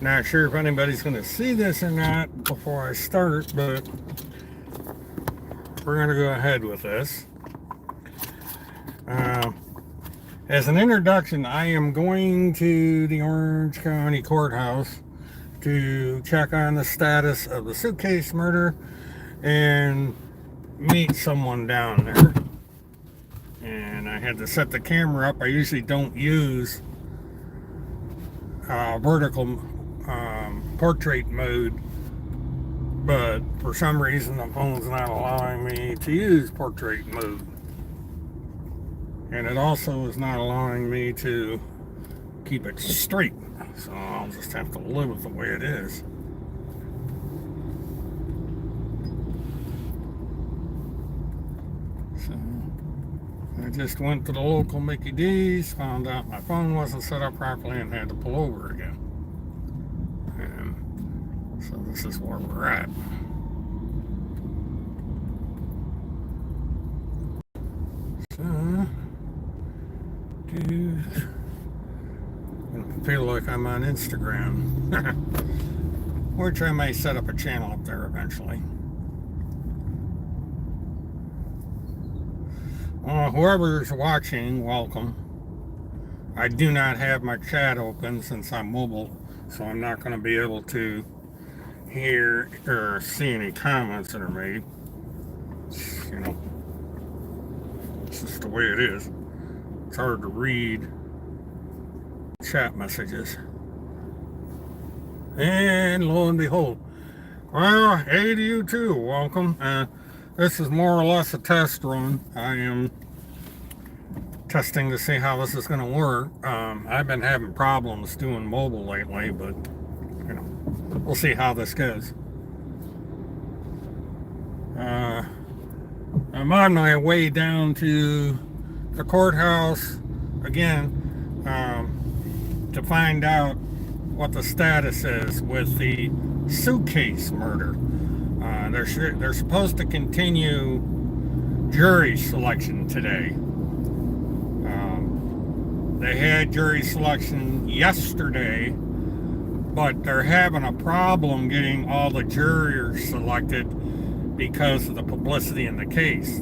Not sure if anybody's going to see this or not before I start, but we're going to go ahead with this. As an introduction, I am going to the Orange County Courthouse to check on the status of the suitcase murder and meet someone down there. And I had to set the camera up. I usually don't use vertical portrait mode, but for some reason the phone's not allowing me to use portrait mode, and it also is not allowing me to keep it straight, so I'll just have to live with the way it is. So I just went to the local Mickey D's, found out my phone wasn't set up properly, and had to pull over again. And so this is where we're at. So, I feel like I'm on Instagram, which I may set up a channel up there eventually. Whoever's watching, welcome. I do not have my chat open since I'm mobile, so I'm not going to be able to hear or see any comments that are made. You know, it's just the way it is. It's hard to read chat messages. And lo and behold, well, hey to you too, welcome. This is more or less a test run. I am testing to see how this is going to work. I've been having problems doing mobile lately, but you know, we'll see how this goes. I'm on my way down to the courthouse again to find out what the status is with the suitcase murder. They're supposed to continue jury selection today. They had jury selection yesterday, but they're having a problem getting all the jurors selected because of the publicity in the case.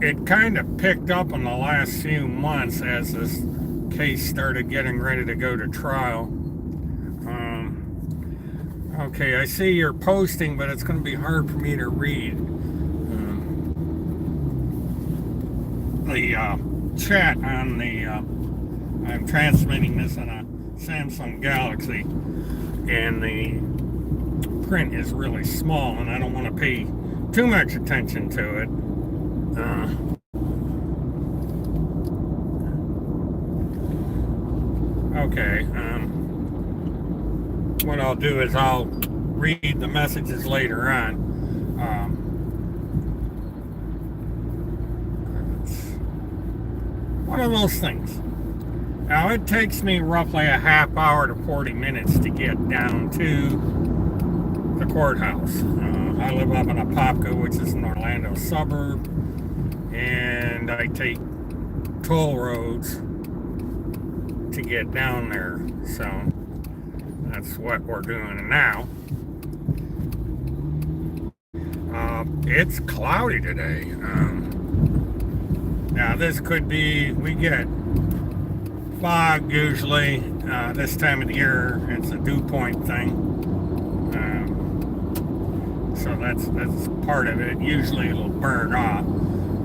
It kind of picked up in the last few months as this case started getting ready to go to trial. Okay, I see you're posting, but it's going to be hard for me to read. The chat on the I'm transmitting this on a Samsung Galaxy, and the print is really small, and I don't want to pay too much attention to it. Okay, what I'll do is I'll read the messages later on. One of those things. Now, it takes me roughly a half hour to 40 minutes to get down to the courthouse. I live up in Apopka, which is an Orlando suburb, and I take toll roads to get down there. So that's what we're doing now. It's cloudy today. Now this could be, we get fog usually this time of the year. It's a dew point thing. So that's part of it. Usually it'll burn off.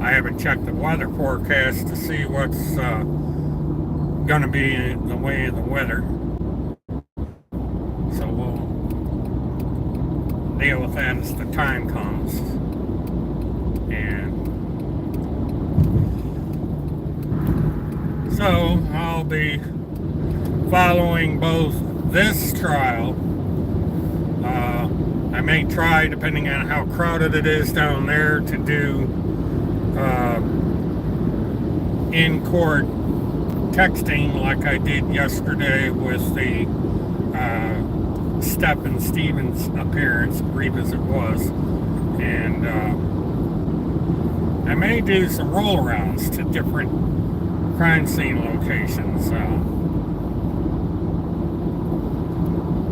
I haven't checked the weather forecast to see what's going to be the way of the weather. So we'll deal with that as the time comes. And so I'll be following both this trial. I may try, depending on how crowded it is down there, to do in-court texting like I did yesterday with the Stephen Stevens appearance, brief as it was. And I may do some roll-arounds to different crime scene locations.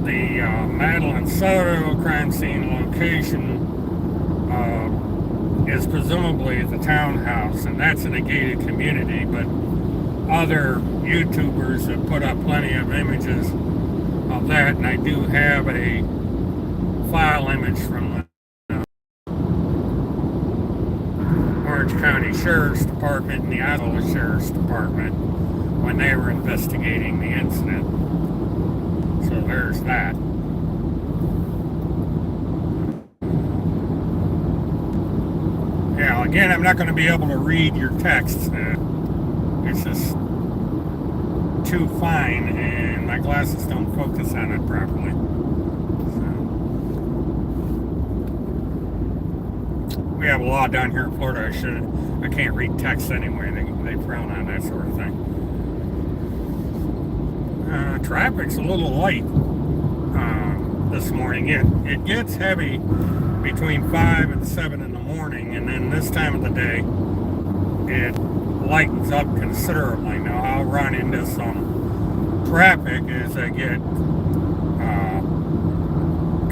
The Madeline Soto crime scene location is presumably the townhouse, and that's in a gated community, but other YouTubers have put up plenty of images of that, and I do have a file image from the Orange County Sheriff's Department and the Iowa Sheriff's Department when they were investigating the incident. So there's that. Yeah, again, I'm not going to be able to read your text. It's just too fine, and my glasses don't focus on it properly. So, we have a law down here in Florida. I can't read text anyway. They frown on that sort of thing. Traffic's a little light this morning. It gets heavy between 5 and 7 in the morning, and then this time of the day it lightens up considerably. Now I'll run into some traffic as I get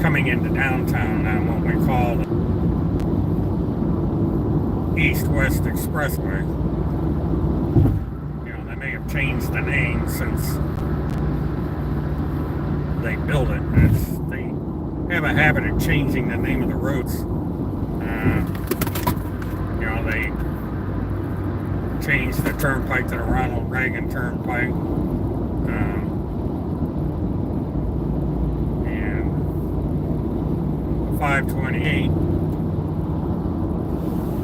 coming into downtown on what we call the East-West Expressway. You know, they may have changed the name since they built it. They have a habit of changing the name of the roads. You know, they changed the turnpike to the Ronald Reagan Turnpike. And 528,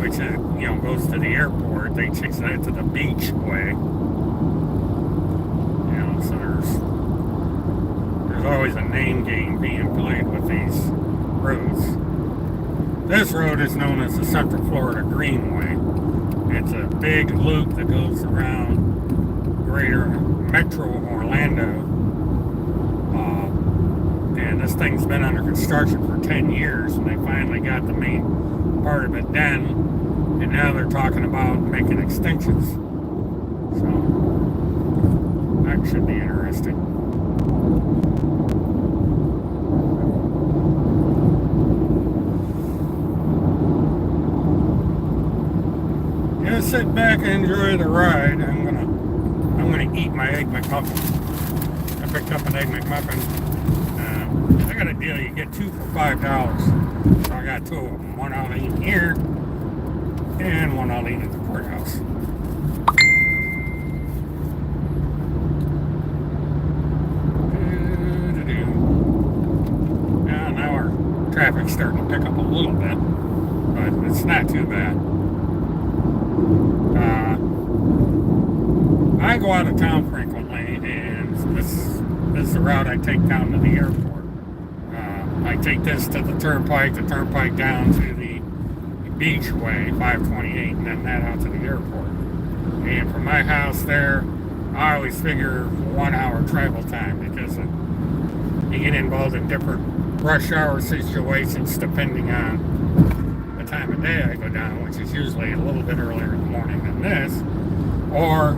which is, you know, goes to the airport. They changed that to the Beach Way. You know, so there's always a name game being played with these roads. This road is known as the Central Florida Greenway. It's a big loop that goes around greater Metro Orlando. And this thing's been under construction for 10 years, and they finally got the main part of it done, and now they're talking about making extensions. So that should be interesting. Just sit back and enjoy the ride. I'm gonna eat my Egg McMuffin. I picked up an Egg McMuffin. I got a deal. You get 2 for $5. So I got 2 of them. One I'll eat here, and one I'll eat at the courthouse. Now our traffic's starting to pick up a little bit, but it's not too bad. I go out of town frequently, and this is the route I take down to the airport. I take this to the turnpike down to the Beach Way, 528, and then that out to the airport. And from my house there, I always figure 1 hour travel time, because you get involved in different rush hour situations depending on the time of day I go down, which is usually a little bit earlier in the morning than this. Or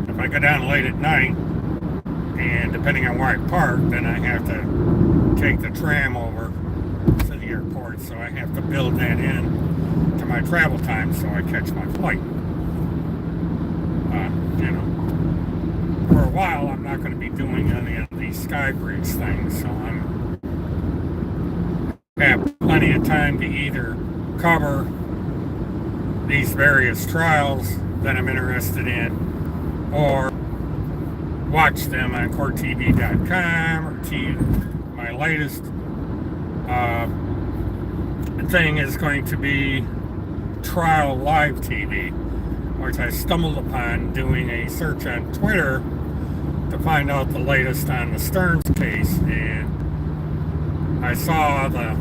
if I go down late at night, and depending on where I park, then I have to take the tram over to the airport, so I have to build that in to my travel time so I catch my flight. You know, for a while I'm not going to be doing any of these sky bridge things, so I have plenty of time to either cover these various trials that I'm interested in, or watch them on courttv.com, or my latest thing is going to be Trial Live TV, which I stumbled upon doing a search on Twitter to find out the latest on the Stearns case, and I saw the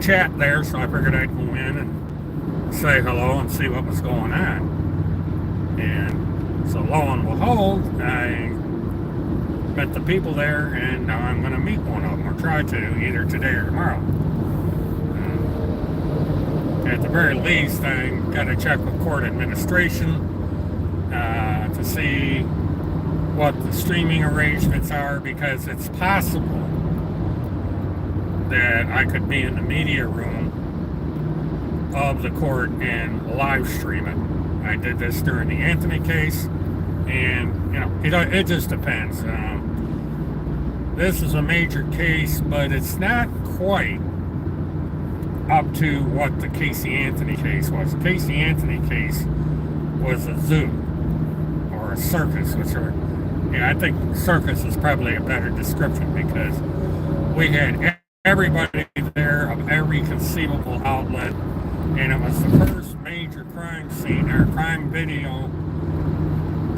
chat there, so I figured I'd go in and say hello and see what was going on. And so lo and behold, I met the people there, and now I'm going to meet one of them, or try to, either today or tomorrow. at the very least, I got to check with court administration to see what the streaming arrangements are, because it's possible that I could be in the media room of the court and live stream it. I did this during the Anthony case, and it just depends. This is a major case, but it's not quite up to what the Casey Anthony case was. The Casey Anthony case was a zoo or a circus, I think circus is probably a better description, because we had everybody there of every conceivable outlet, and it was the first major crime scene or crime video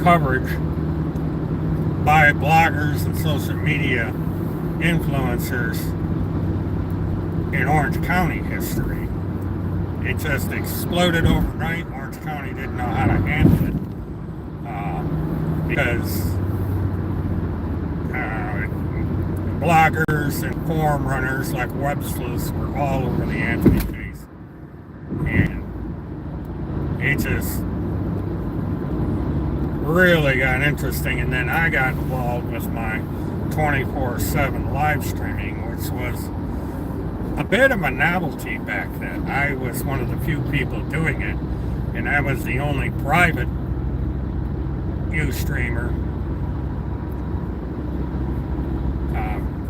coverage by bloggers and social media influencers in Orange County history. It just exploded overnight. Orange County didn't know how to handle it because bloggers and forum runners like web sleuths were all over the Anthony case, and it just really got interesting. And then I got involved with my 24/7 live streaming, which was a bit of a novelty back then. I was one of the few people doing it, and I was the only private Ustreamer.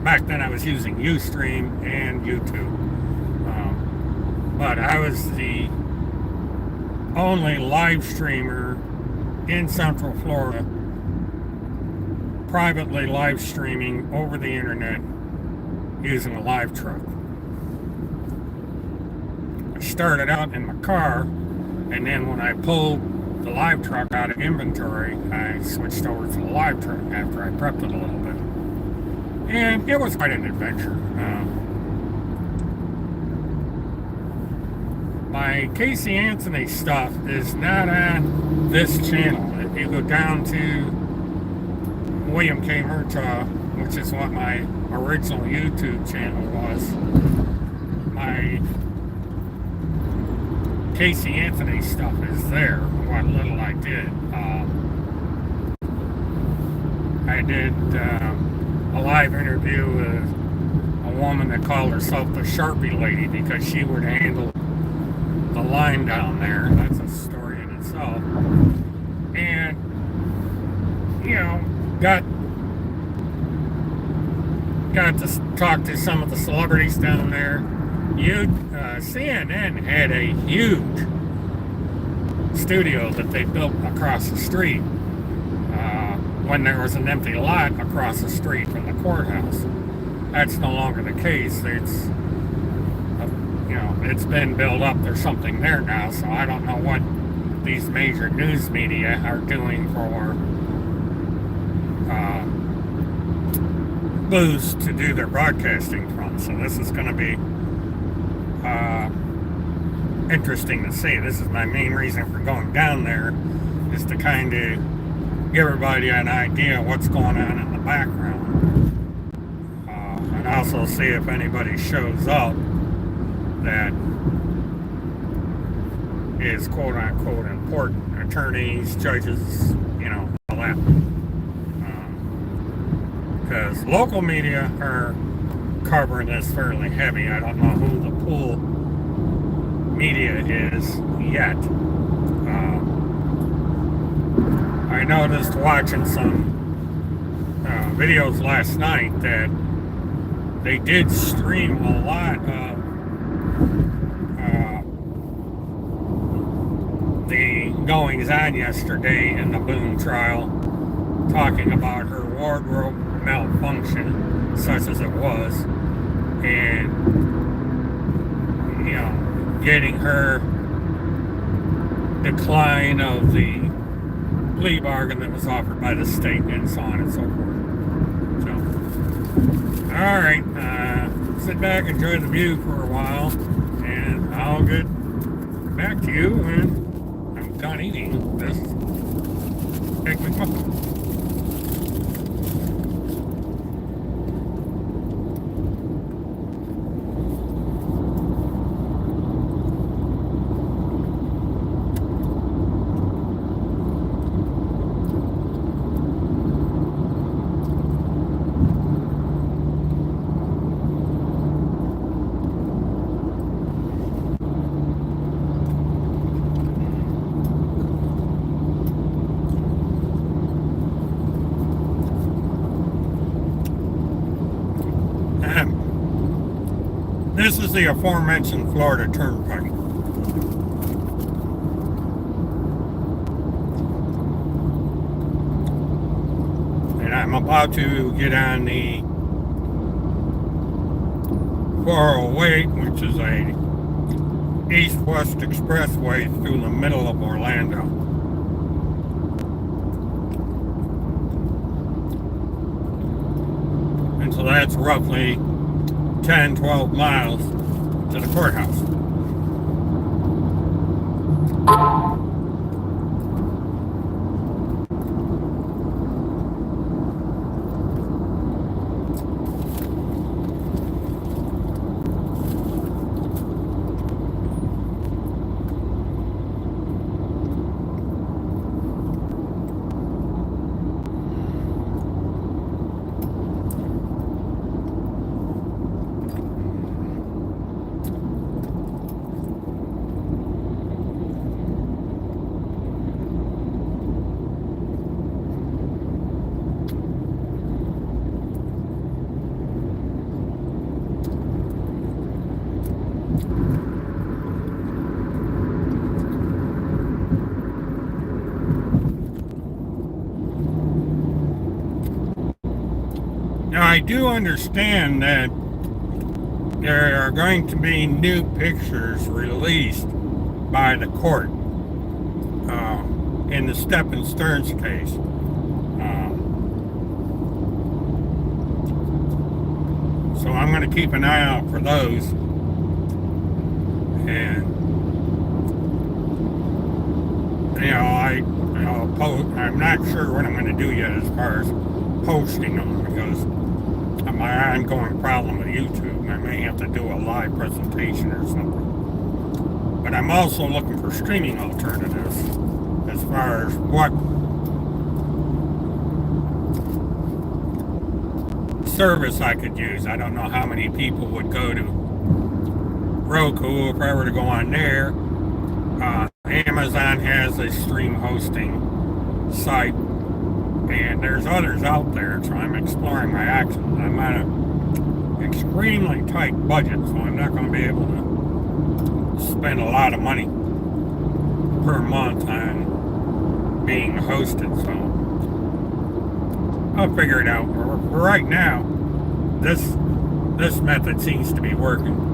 Back then I was using Ustream and YouTube, but I was the only live streamer in Central Florida, privately live streaming over the internet using a live truck. I started out in my car, and then when I pulled the live truck out of inventory, I switched over to the live truck after I prepped it a little bit. And it was quite an adventure. My Casey Anthony stuff is not on this channel. If you go down to William K. Murtaugh, which is what my original YouTube channel was, my Casey Anthony stuff is there, what little I did. I did a live interview with a woman that called herself the Sharpie Lady because she would handle the line down there. That's a story in itself. And, got to talk to some of the celebrities down there. CNN had a huge studio that they built across the street when there was an empty lot across the street from the courthouse. That's no longer the case. It's been built up. There's something there now, so I don't know what these major news media are doing for booths to do their broadcasting from. So this is going to be interesting to see. This is my main reason for going down there, is to kind of give everybody an idea of what's going on in the background, and also see if anybody shows up that is quote-unquote important. Attorneys, judges, all that. Because local media are covering this fairly heavy. I don't know who the pool media is yet. I noticed watching some videos last night that they did stream a lot of the goings on yesterday in the Boone trial, talking about her wardrobe malfunction, such as it was, and getting her decline of the plea bargain that was offered by the state, and so on and so forth. So, all right, sit back, enjoy the view for a while, and I'll get back to you when I'm done eating this Egg McMuffin. the aforementioned Florida Turnpike. And I'm about to get on the 408, which is a east-west expressway through the middle of Orlando. And so that's roughly 10, 12 miles to the courthouse. Now, I do understand that there are going to be new pictures released by the court in the Stepp and Stearns case. So I'm going to keep an eye out for those. And, I'm not sure what I'm going to do yet as far as posting them, because of my ongoing problem with YouTube. I may have to do a live presentation or something. But I'm also looking for streaming alternatives as far as what service I could use. I don't know how many people would go to Roku if I were to go on there. Amazon has a stream hosting site, and there's others out there, so I'm exploring my options. I'm on an extremely tight budget, so I'm not going to be able to spend a lot of money per month on being hosted, so I'll figure it out. For right now, this method seems to be working.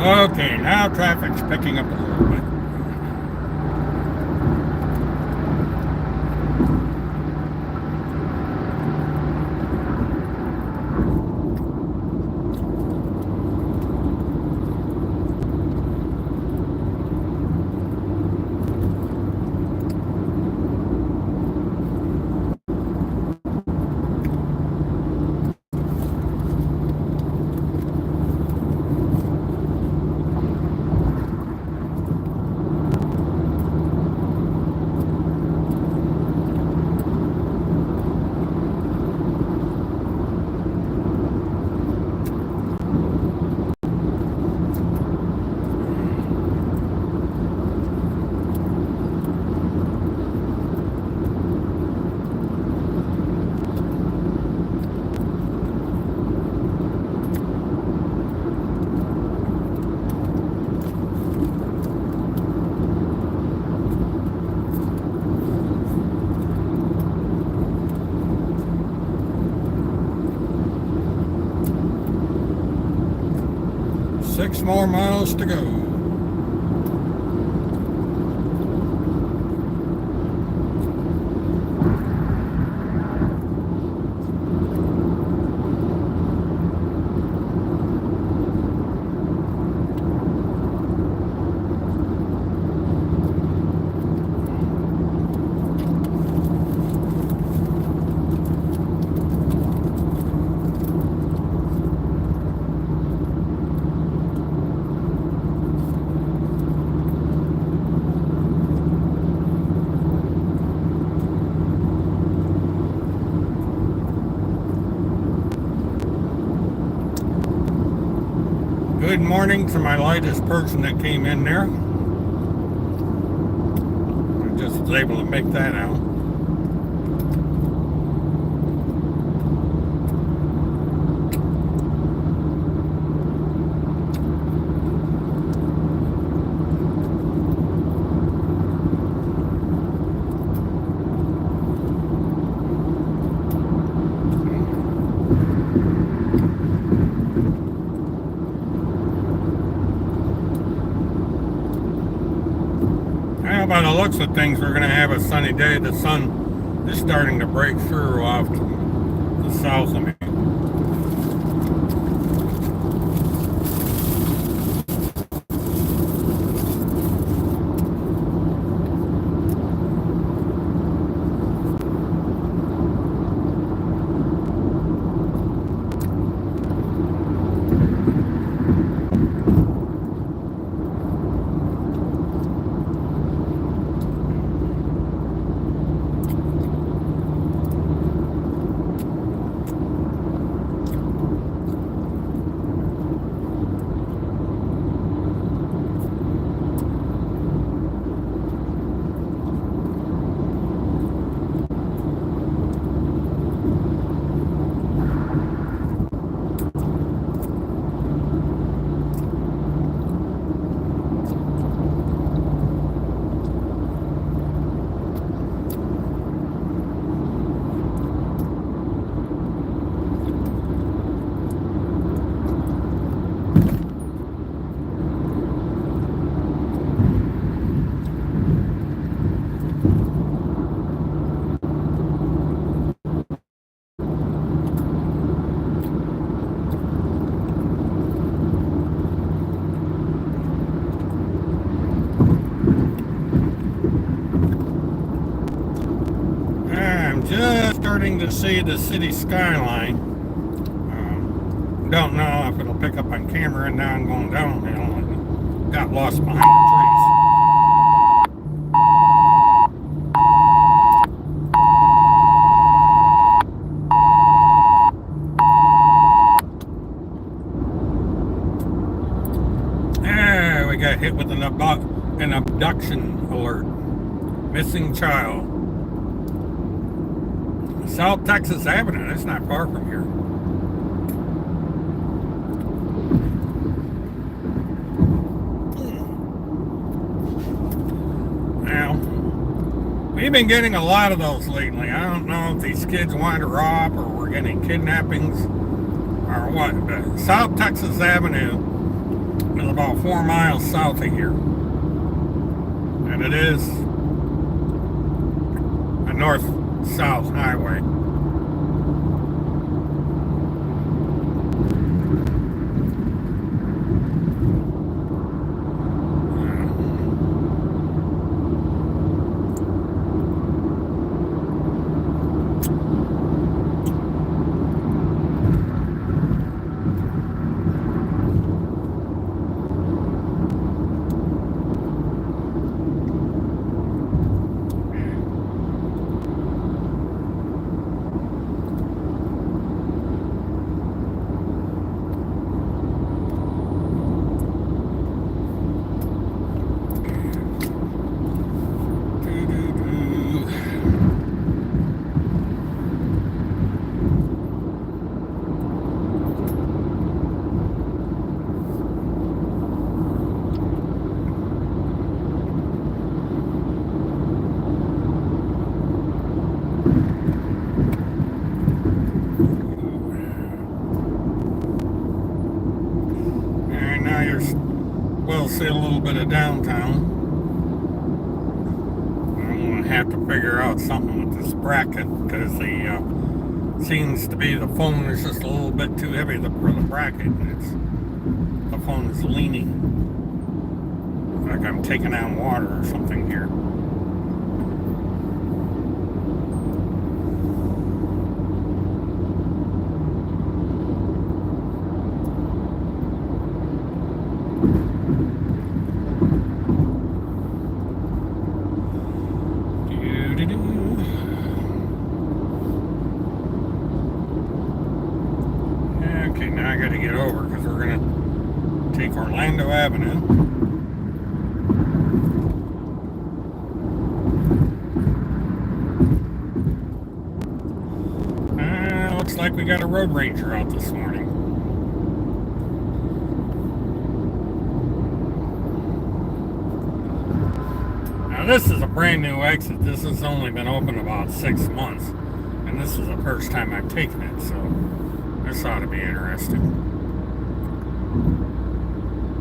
Okay, now traffic's picking up a little bit. Six more miles to go. Good morning to my latest person that came in there. I just was able to make that out. Well, by the looks of things, we're going to have a sunny day. The sun is starting to break through off to the south of me. I'm just starting to see the city skyline. Don't know if it'll pick up on camera, and now I'm going downhill and got lost behind the trees. We got hit with an abduction alert. Missing child. South Texas Avenue, that's not far from here. Now, we've been getting a lot of those lately. I don't know if these kids wander off or we're getting kidnappings or what, but South Texas Avenue is about 4 miles south of here. And it is a north-south highway. We'll see a little bit of downtown. I'm going to have to figure out something with this bracket because the seems to be the phone is just a little bit too heavy for the bracket. The phone is leaning like I'm taking on water or something here. Okay, now I got to get over because we're going to take take Orlando Avenue. Looks like we got a road ranger out this morning. Now this is a brand new exit. This has only been open about 6 months. And this is the first time I've taken it, so this ought to be interesting.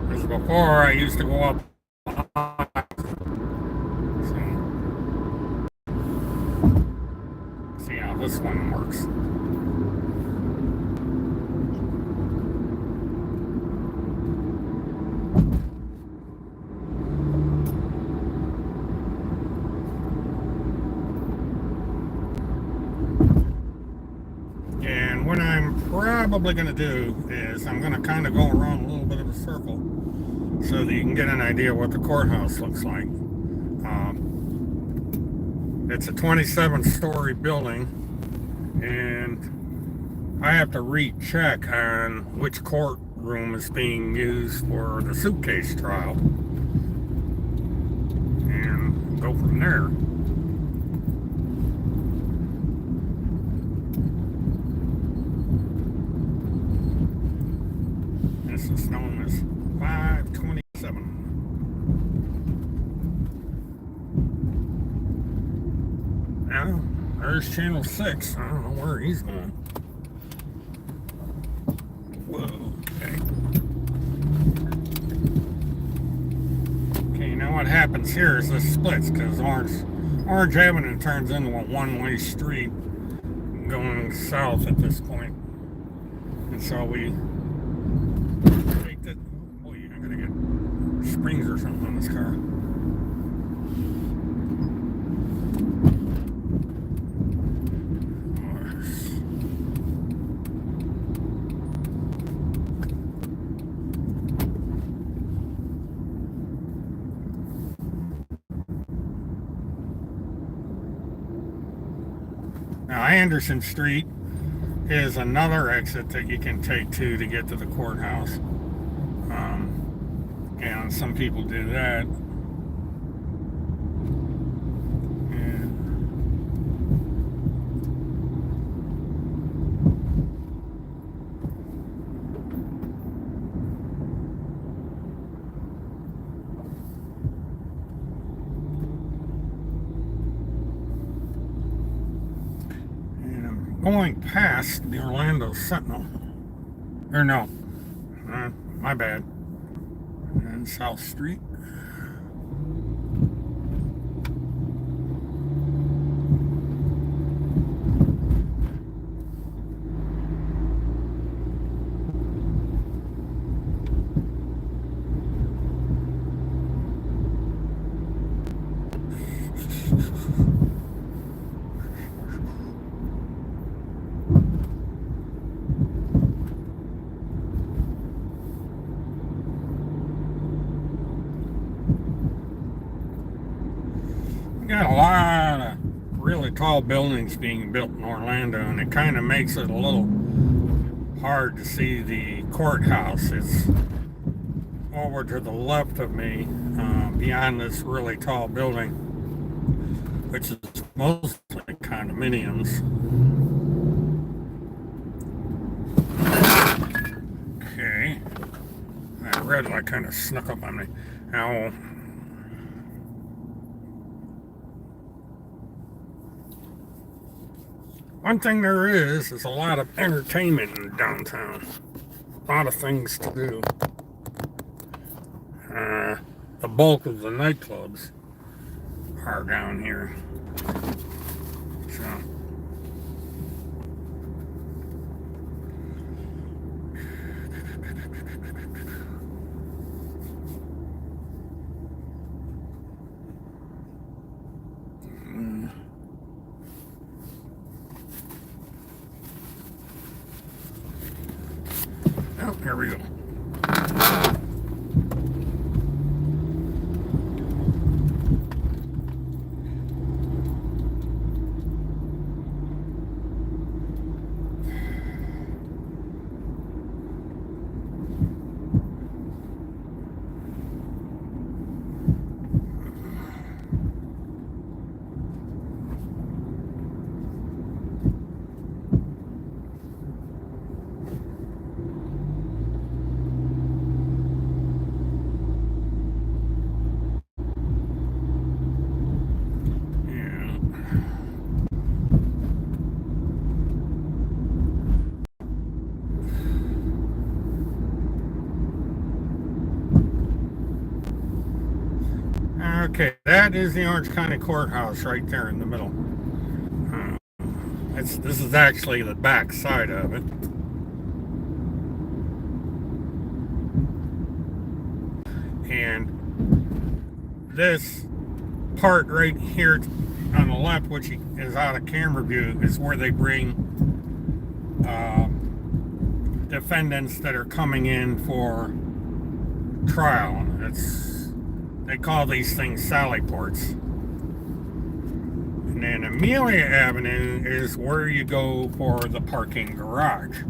Because before I used to go up. So, see how this one works. And what I'm probably going to do is I'm going to kind of go around a little bit of a circle so that you can get an idea what the courthouse looks like. It's a 27-story building, and I have to recheck on which courtroom is being used for the suitcase trial and go from there. This is known as 527. Now, there's Channel 6. I don't know where he's going. Whoa, okay. Okay, now what happens here is this splits because Orange Avenue turns into a one-way street going south at this point. And so we take the... Boy, I'm going to get springs or something on this car. Now, Anderson Street is another exit that you can take to get to the courthouse. And some people do that. Going past the Orlando Sentinel, or no, my bad, and South Street. Got a lot of really tall buildings being built in Orlando, and it kind of makes it a little hard to see the courthouse. It's over to the left of me, beyond this really tall building, which is mostly condominiums. Okay, that red light kind of snuck up on me. Now, one thing there is a lot of entertainment in downtown. A lot of things to do. The bulk of the nightclubs are down here. So. Oh, here we go. Okay, that is the Orange County Courthouse right there in the middle. This is actually the back side of it. And this part right here on the left, which is out of camera view, is where they bring defendants that are coming in for trial. They call these things sally ports. And then Amelia Avenue is where you go for the parking garage.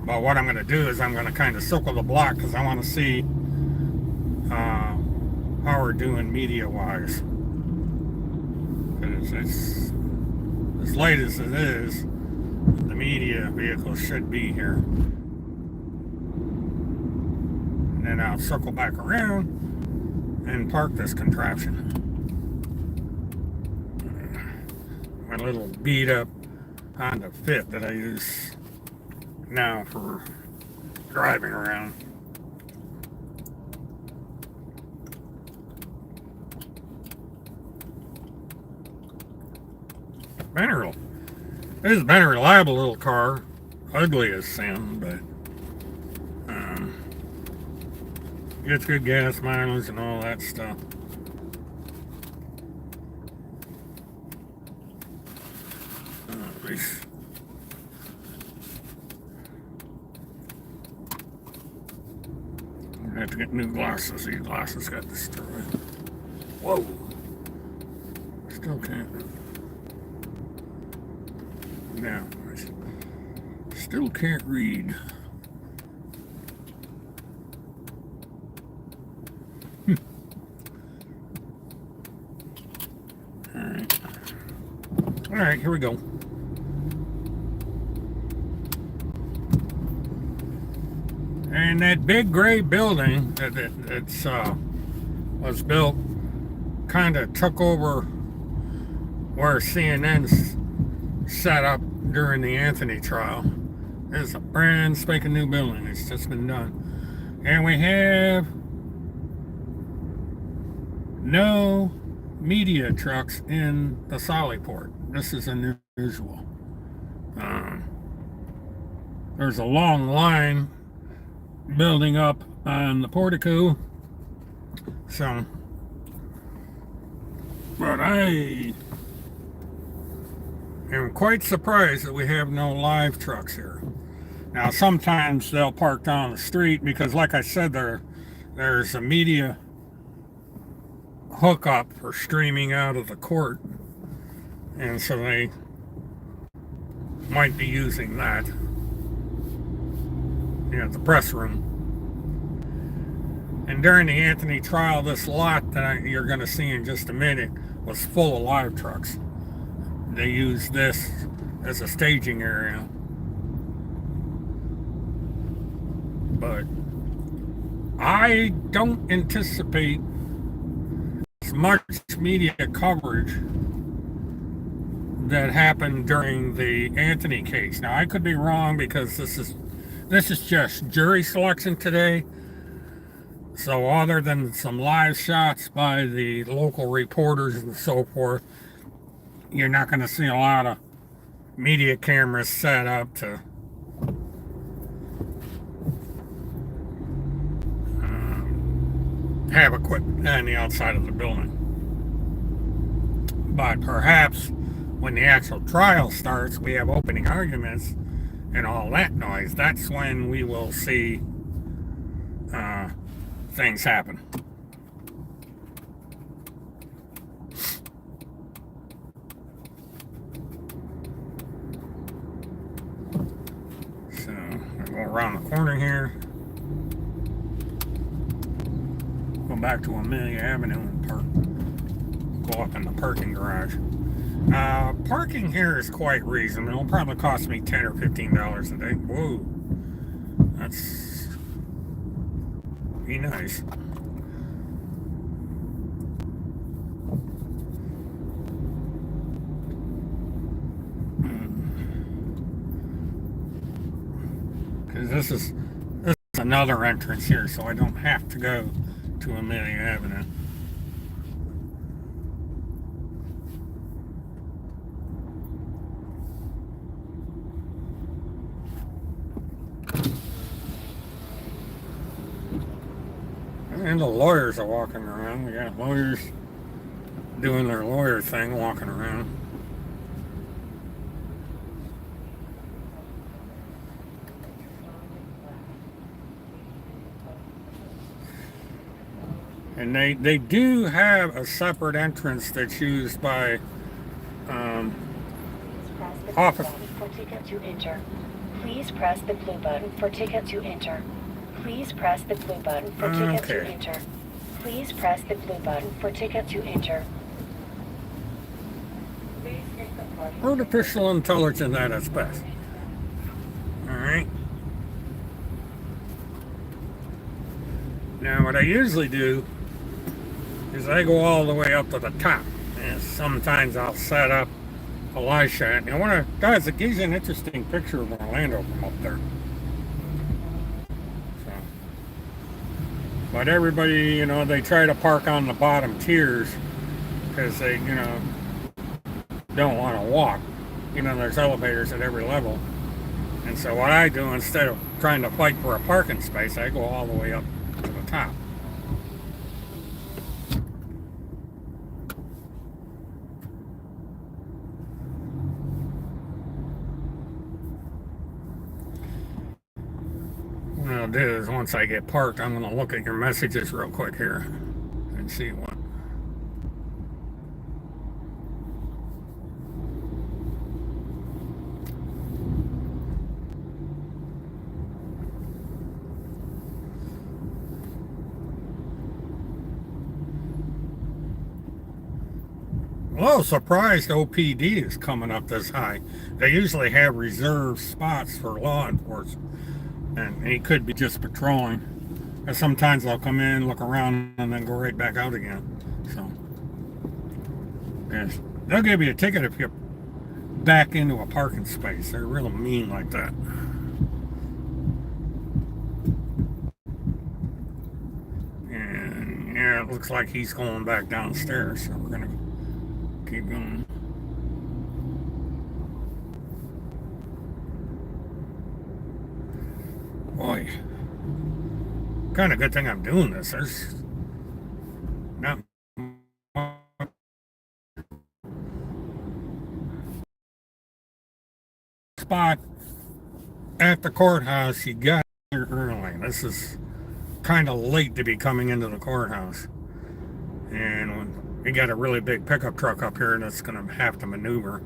But what I'm going to do is I'm going to kind of circle the block because I want to see how we're doing media-wise. Because it's as late as it is, the media vehicle should be here. And then I'll circle back around and park this contraption. My little beat up Honda Fit that I use now for driving around. This has been a reliable little car, ugly as sin, but gets good gas mileage and all that stuff. I have to get new glasses. These glasses got destroyed. Whoa. Still can't. Now, I still can't read. All right, here we go. And that big gray building that was built kind of took over where CNN's set up during the Anthony trial. It's a brand spanking new building. It's just been done. And we have no media trucks in the Sollyport. This is unusual. There's a long line building up on the portico. So, but I am quite surprised that we have no live trucks here. Now, sometimes they'll park down the street because, like I said, there's a media hookup for streaming out of the court, and so they might be using that. The press room. And during the Anthony trial, this lot that you're going to see in just a minute was full of live trucks. They used this as a staging area. But I don't anticipate as much media coverage that happened during the Anthony case. Now, I could be wrong because this is just jury selection today. So other than some live shots by the local reporters and so forth, you're not going to see a lot of media cameras set up to have equipment on the outside of the building. But perhaps when the actual trial starts, we have opening arguments and all that noise. That's when we will see things happen. So I go around the corner here, go back to Amelia Avenue and go up in the parking garage. Parking here is quite reasonable. It'll probably cost me $10 or $15 a day. Whoa, that's be nice. Because this is another entrance here, so I don't have to go to Amelia Avenue. And the lawyers are walking around. We got lawyers doing their lawyer thing, walking around. And they do have a separate entrance that's used by office. For ticket to enter. Please press the blue button for ticket to enter. Please press the blue button for ticket to enter. Please press the blue button for ticket to enter. Artificial intelligence at its best. Alright. Now what I usually do is I go all the way up to the top. And sometimes I'll set up a live shot. And guys, it gives you an interesting picture of Orlando from up there. So, but everybody, they try to park on the bottom tiers because they, don't want to walk. There's elevators at every level. And so what I do, instead of trying to fight for a parking space, I go all the way up to the top. What I'll do is once I get parked, I'm going to look at your messages real quick here and see what. Well, surprised OPD is coming up this high. They usually have reserved spots for law enforcement. And he could be just patrolling. And sometimes they'll come in, look around, and then go right back out again. So, yes. They'll give you a ticket if you back into a parking space. They're real mean like that. And, yeah, it looks like he's going back downstairs. So we're going to keep going. Boy, kind of good thing I'm doing this. There's not spot at the courthouse. You got here early. This is kind of late to be coming into the courthouse, and we got a really big pickup truck up here that's going to have to maneuver.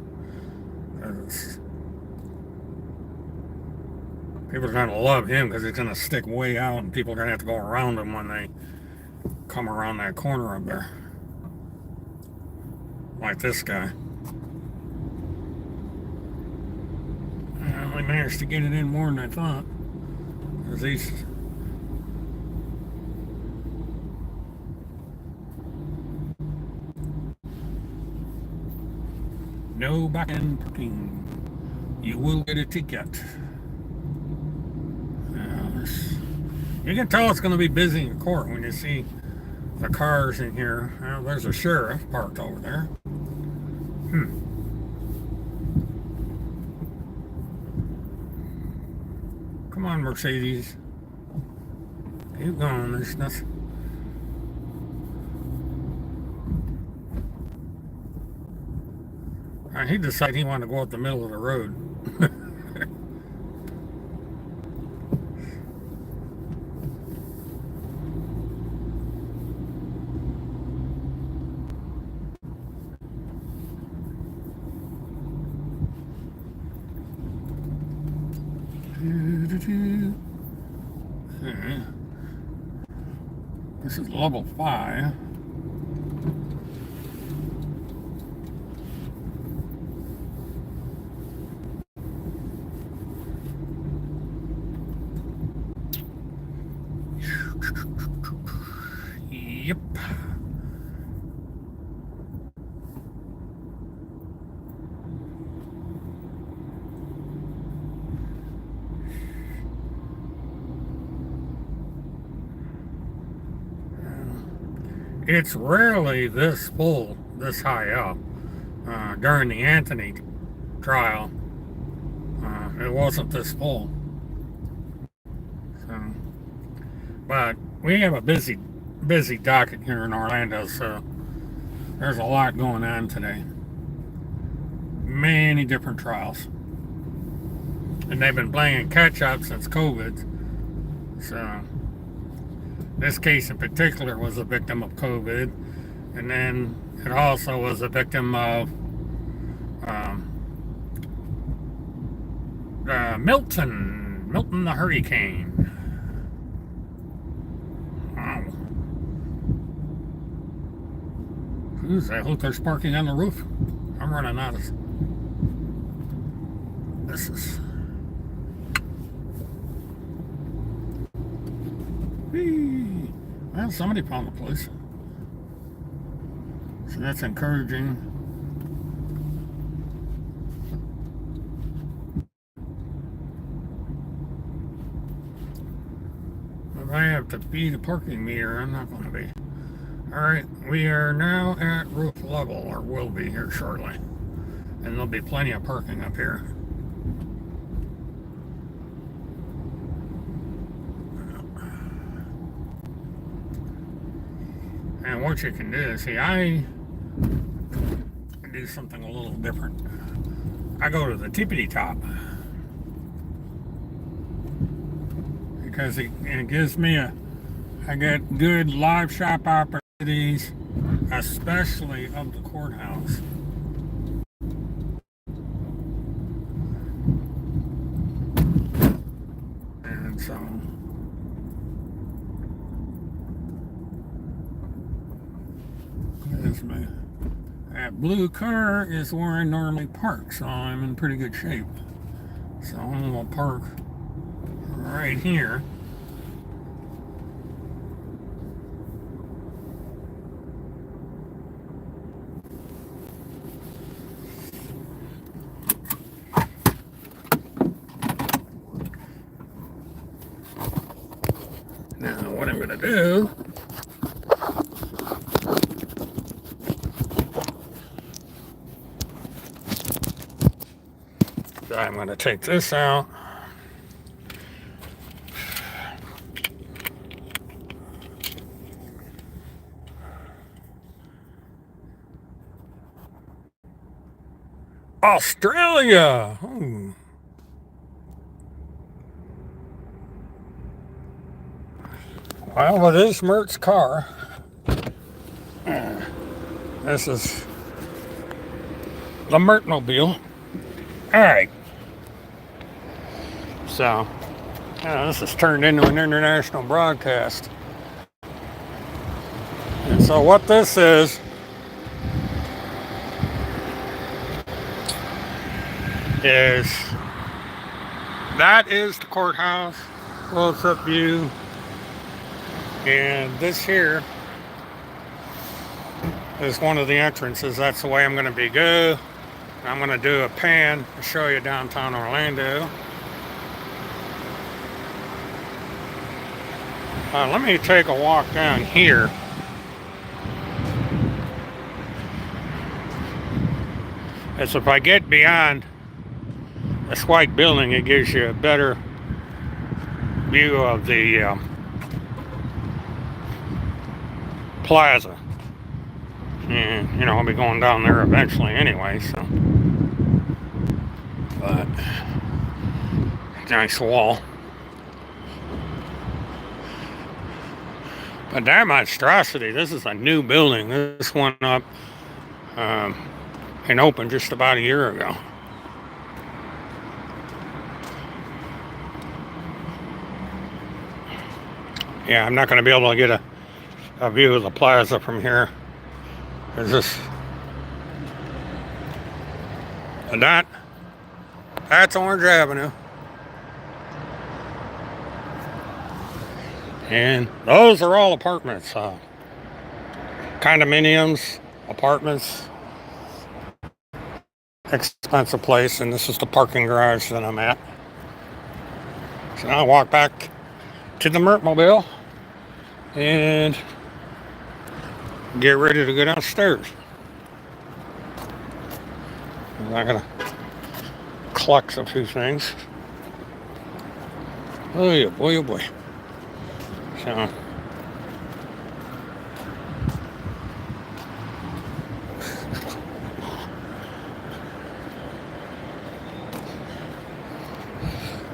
People are going to love him because he's going to stick way out, and people are going to have to go around him when they come around that corner up there. Like this guy. I only managed to get it in more than I thought. Because he's... No back-end parking. You will get a ticket. You can tell it's going to be busy in court when you see the cars in here. Well, there's a sheriff parked over there. Come on, Mercedes. Keep going. There's nothing. He decided he wanted to go up the middle of the road. Okay. This is level 5. Yep. it's rarely this full, this high up. During the Anthony trial, it wasn't this full. So, but we have a busy docket here in Orlando, so there's a lot going on today. Many different trials. And they've been playing catch up since COVID. So this case in particular was a victim of COVID. And then it also was a victim of Milton the hurricane. Wow. Jeez, I hope there's parking on the roof. I'm running out of... This is... Whee! Well, somebody found the place. So that's encouraging. If I have to beat a parking meter, I'm not going to be. Alright, we are now at roof level, or will be here shortly. And there'll be plenty of parking up here. And what you can do is, see, I do something a little different. I go to the tippity top. Because it gives me I get good live shop opportunities, especially of the courthouse. And so that blue car is where I normally park, so I'm in pretty good shape. So I'm gonna park right here. Now what I'm gonna do, I'm going to take this out. Australia! Ooh. Well, it is Mert's car. This is the Mertmobile. Alright. So, this has turned into an international broadcast. And so what this is that is the courthouse, close-up view. And this here is one of the entrances. That's the way I'm going to be go. I'm going to do a pan to show you downtown Orlando. Let me take a walk down here. As if I get beyond this white building, it gives you a better view of the plaza. And, I'll be going down there eventually anyway, so. But, nice wall. But that monstrosity, this is a new building. This went up and opened just about a year ago. Yeah, I'm not going to be able to get a view of the plaza from here. There's this, and that's Orange Avenue. And those are all apartments, condominiums, apartments, expensive place. And this is the parking garage that I'm at. So I'll walk back to the Mertmobile and get ready to go downstairs. I'm gonna collect a few things. Oh yeah, boy, oh boy. So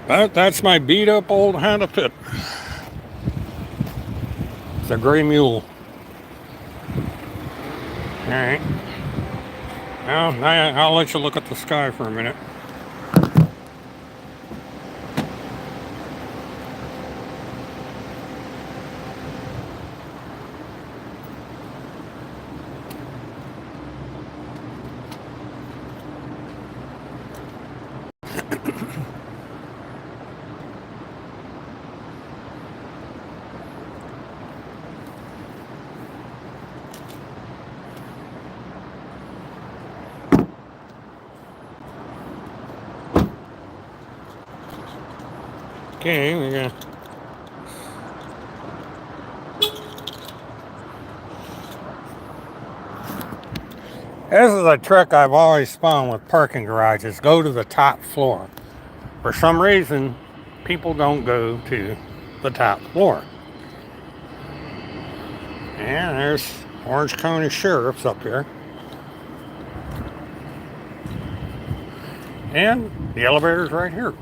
that's my beat up old Honda Fit. It's a gray mule. Alright. Now I'll let you look at the sky for a minute. Okay, we're gonna. This is a trick I've always found with parking garages. Go to the top floor. For some reason, people don't go to the top floor. And there's Orange County Sheriff's up here. And the elevator's right here.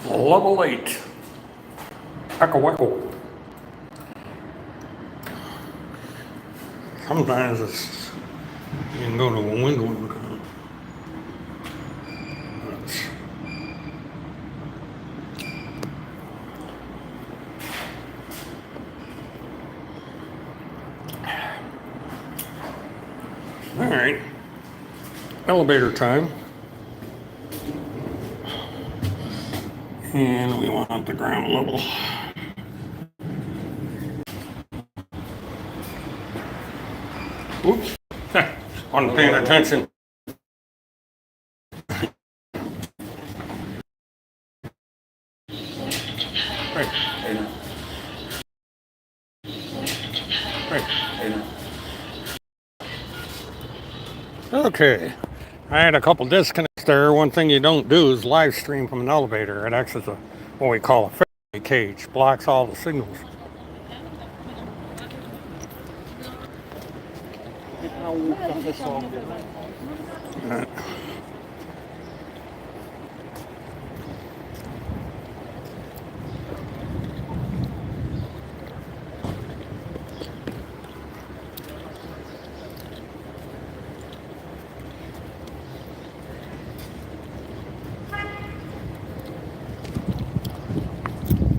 Level 8. Echo. Sometimes it's, you can go to a window and look out. Alright. Elevator time. And we want the ground level. Oops. Wasn't paying attention. Okay. I had a couple disconnects there. One thing you don't do is live stream from an elevator. It acts as what we call a Faraday cage. Blocks all the signals.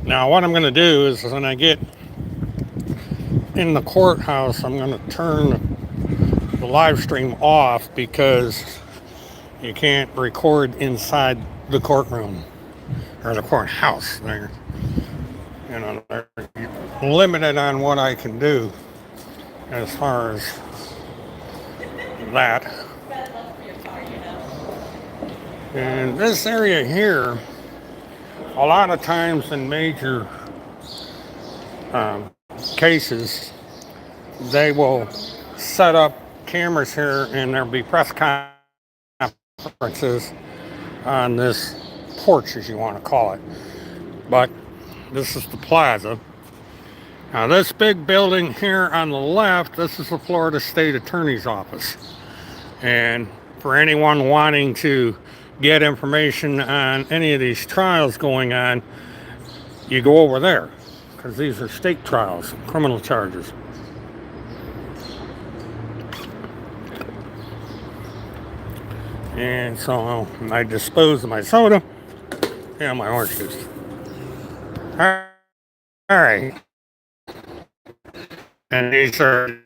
Now what I'm going to do is when I get in the courthouse, I'm going to turn the live stream off because you can't record inside the courtroom or the courthouse. They're limited on what I can do as far as that. And this area here, a lot of times in major cases, they will set up cameras here and there'll be press conferences on this porch, as you want to call it. But this is the plaza. Now this big building here on the left, this is the Florida State Attorney's Office. And for anyone wanting to get information on any of these trials going on, you go over there, because these are state trials, criminal charges. And so I dispose of my soda and my orange juice. All right. And these are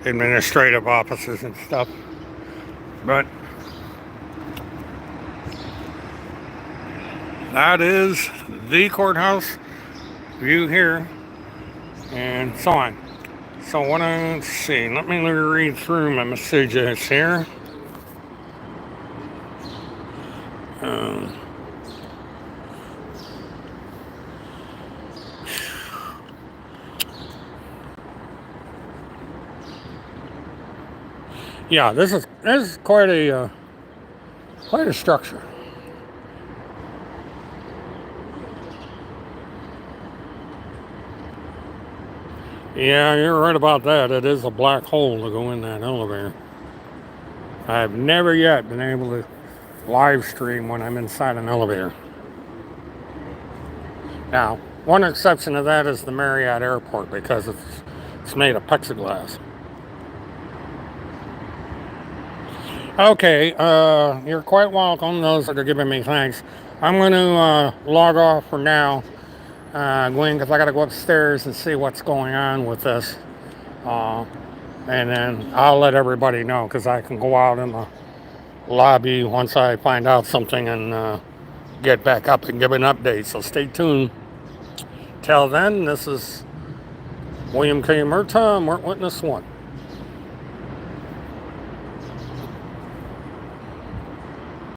administrative offices and stuff. But that is the courthouse view here and so on. So what let's see, let me read through my messages here. Yeah, this is quite a structure. Yeah, you're right about that. It is a black hole to go in that elevator. I've never yet been able to live stream when I'm inside an elevator. Now, one exception to that is the Marriott Airport because it's made of plexiglass. Okay, you're quite welcome, those that are giving me thanks. I'm going to log off for now, Gwen, because I got to go upstairs and see what's going on with this. And then I'll let everybody know because I can go out in the lobby once I find out something and get back up and give an update. So stay tuned. Till then, this is William K. Murtaugh, Murt Witness 1.